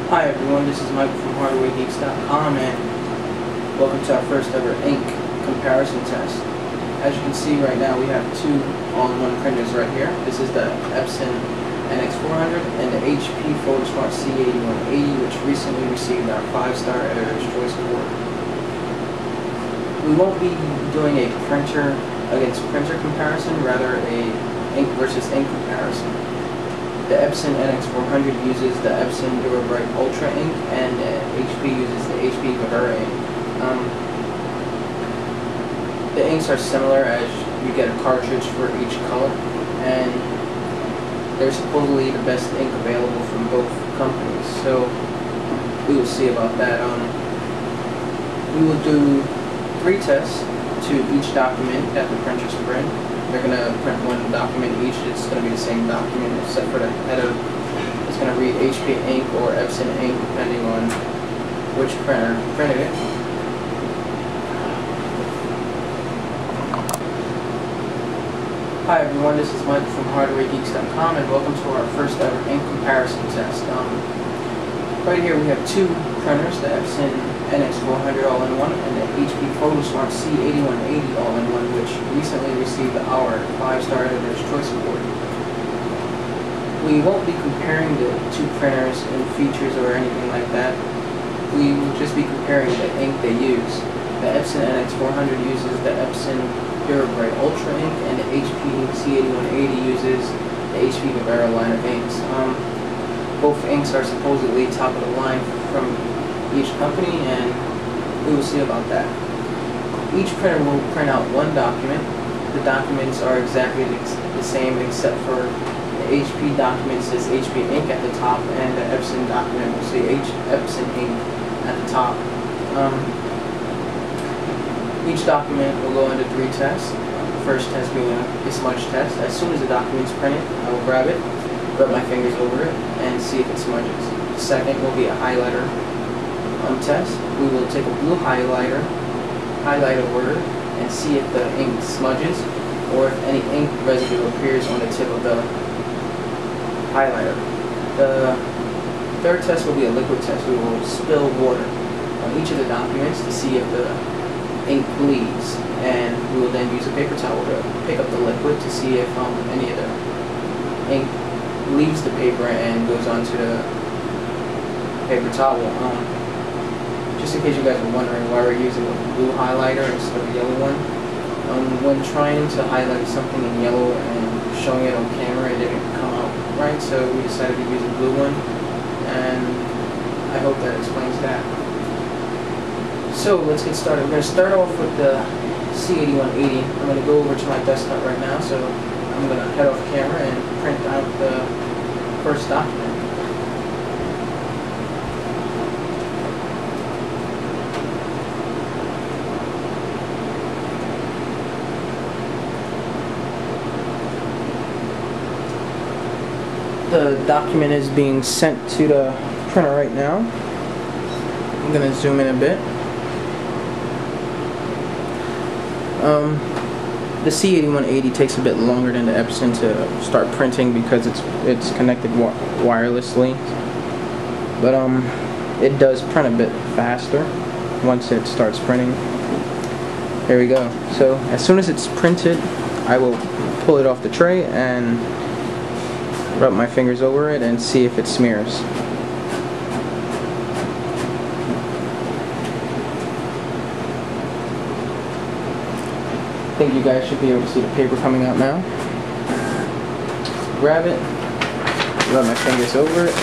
Hi everyone, this is Michael from HardwareGeeks.com and welcome to our first ever ink comparison test. As you can see right now, we have two all-in-one printers right here. This is the Epson NX400 and the HP PhotoSmart C8180, which recently received our 5-star Editor's Choice Award. We won't be doing a printer against printer comparison, rather a ink versus ink comparison. The Epson NX400 uses the Epson Dura Brite Ultra ink, and HP uses the HP Vivera ink. The inks are similar, as you get a cartridge for each color, and they're supposedly the best ink available from both companies. So we will see about that. We will do 3 tests to each document that the printers print. They're going to print one document each. It's going to be the same document except for the header. It's going to read HP Ink or Epson Ink depending on which printer printed it. Hi everyone, this is Michael from HardwareGeeks.com and welcome to our first ever ink comparison test. Right here we have two printers, the Epson NX400 all-in-one and the HP PhotoSmart C8180 all-in-one, which recently received our 5-star Editor's Choice Award. We won't be comparing the two printers in features or anything like that. We will just be comparing the ink they use. The Epson NX400 uses the Epson Dura Brite Ultra ink, and the HP C8180 uses the HP Vivera line of inks. Both inks are supposedly top of the line from each company, and we will see about that. Each printer will print out one document. The documents are exactly the same, except for the HP document says HP Ink at the top, and the Epson document will say Epson Ink at the top. Each document will go into 3 tests. The first test being a smudge test. As soon as the document is printed, I will grab it, rub my fingers over it, and see if it smudges. The second will be a highlighter test. We will take a blue highlighter, highlight a word, and see if the ink smudges or if any ink residue appears on the tip of the highlighter. The third test will be a liquid test. We will spill water on each of the documents to see if the ink bleeds, and we will then use a paper towel to pick up the liquid to see if any of the ink leaves the paper and goes onto the paper towel. Just in case you guys are wondering why we're using a blue highlighter instead of a yellow one, when trying to highlight something in yellow and showing it on camera, it didn't come out right, so we decided to use a blue one, and I hope that explains that. So let's get started. We're going to start off with the C8180. I'm going to go over to my desktop right now, so I'm going to head off camera and print out the first document. The document is being sent to the printer right now. I'm going to zoom in a bit. The C8180 takes a bit longer than the Epson to start printing because it's connected wirelessly, but it does print a bit faster once it starts printing. There we go. So as soon as it's printed, I will pull it off the tray and rub my fingers over it and see if it smears. I think you guys should be able to see the paper coming out now. Grab it, rub my fingers over it,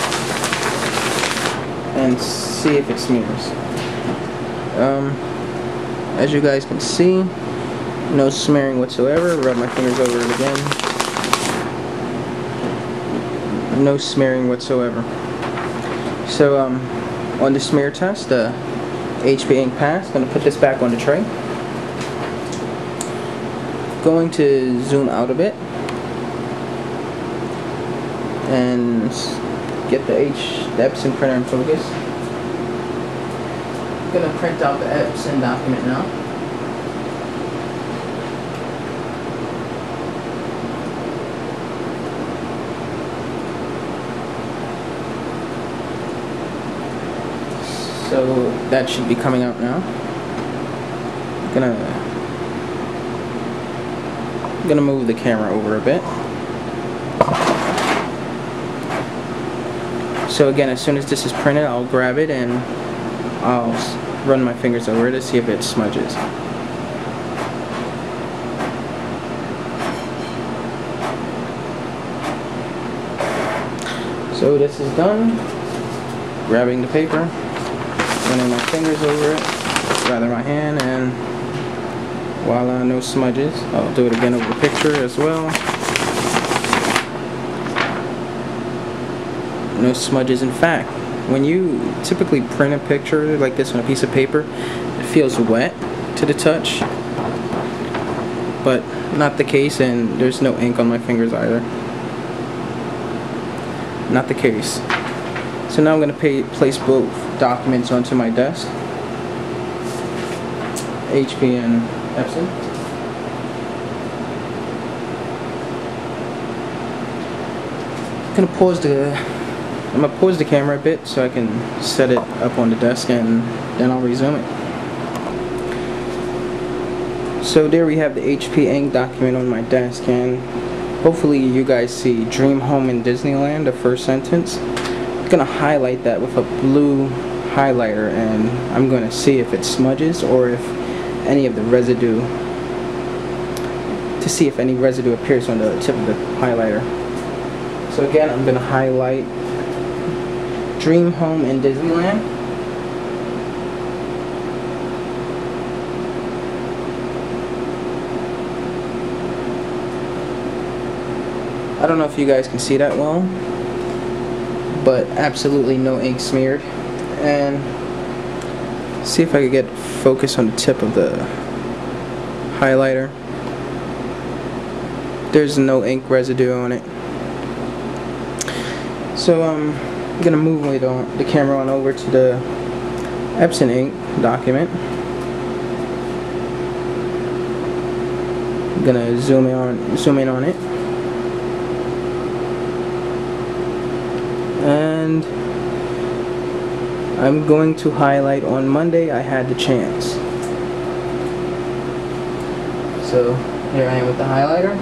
and see if it smears. As you guys can see, no smearing whatsoever. Rub my fingers over it again. No smearing whatsoever. So on the smear test, the HP ink passed. Going to put this back on the tray. Going to zoom out a bit and get the Epson printer in focus. I'm going to print out the Epson document now. So that should be coming out now. I'm gonna move the camera over a bit. So again, as soon as this is printed, I'll grab it and I'll run my fingers over it to see if it smudges. So this is done. Grabbing the paper, running my fingers over it, rather my hand, and voila, no smudges. I'll do it again over the picture as well. No smudges. In fact, when you typically print a picture like this on a piece of paper, it feels wet to the touch, but not the case, and there's no ink on my fingers either. Not the case. So now I'm going to place both documents onto my desk. HP and Epson. I'm going to pause the camera a bit so I can set it up on the desk, and then I'll resume it. So there we have the HP Ink document on my desk, and hopefully you guys see Dream Home in Disneyland, the first sentence. I'm going to highlight that with a blue highlighter, and I'm going to see if it smudges or if any of the residue, to see if any residue appears on the tip of the highlighter. So again, I'm going to highlight Dream Home in Disneyland. I don't know if you guys can see that well, but absolutely no ink smeared. And see if I could get focus on the tip of the highlighter. There's no ink residue on it. So I'm gonna move the camera on over to the Epson Ink document. I'm gonna zoom in on it. And I'm going to highlight on Monday I had the chance. So here I am with the highlighter.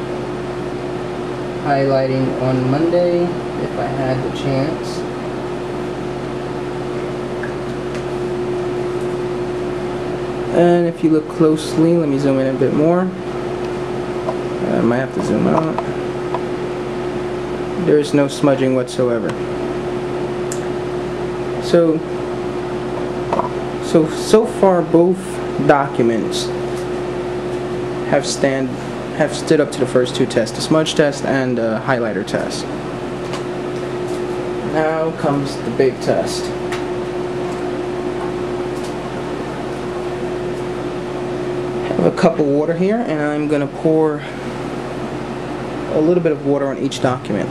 Highlighting on Monday if I had the chance. And if you look closely, let me zoom in a bit more. I might have to zoom out. There is no smudging whatsoever. So far both documents have stood up to the first two tests, the smudge test and the highlighter test. Now comes the big test. I have a cup of water here, and I'm going to pour a little bit of water on each document.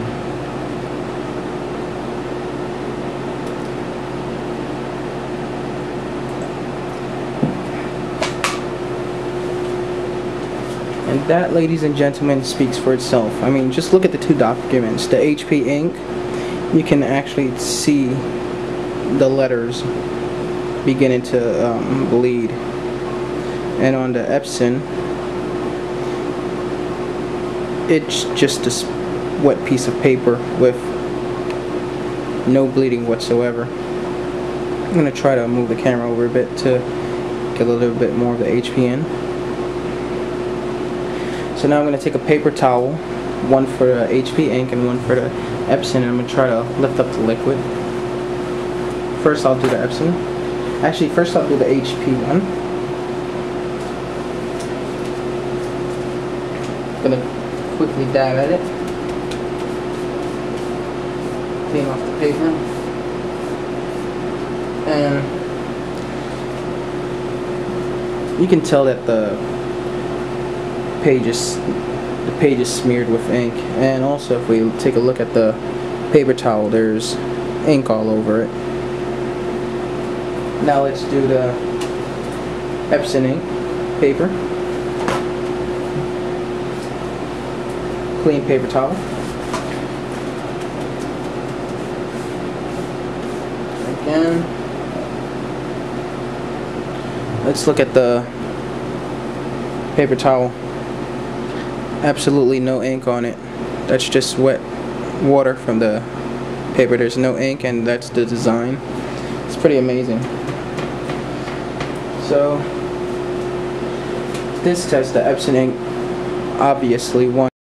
And that, ladies and gentlemen, speaks for itself. I mean, just look at the two documents. The HP Ink, you can actually see the letters beginning to bleed. And on the Epson, it's just a wet piece of paper with no bleeding whatsoever. I'm going to try to move the camera over a bit to get a little bit more of the HP in. So now I'm going to take a paper towel, one for the HP Ink and one for the Epson, and I'm going to try to lift up the liquid. First I'll do the Epson. Actually, first I'll do the HP one. I'm going to quickly dab at it. Clean off the paper. And you can tell that the page is smeared with ink, and also if we take a look at the paper towel, there's ink all over it. Now let's do the Epson Ink paper. Clean paper towel. Again. Let's look at the paper towel. Absolutely no ink on it. That's just wet water from the paper. There's no ink, and that's the design. It's pretty amazing. So this test, the Epson Ink obviously won.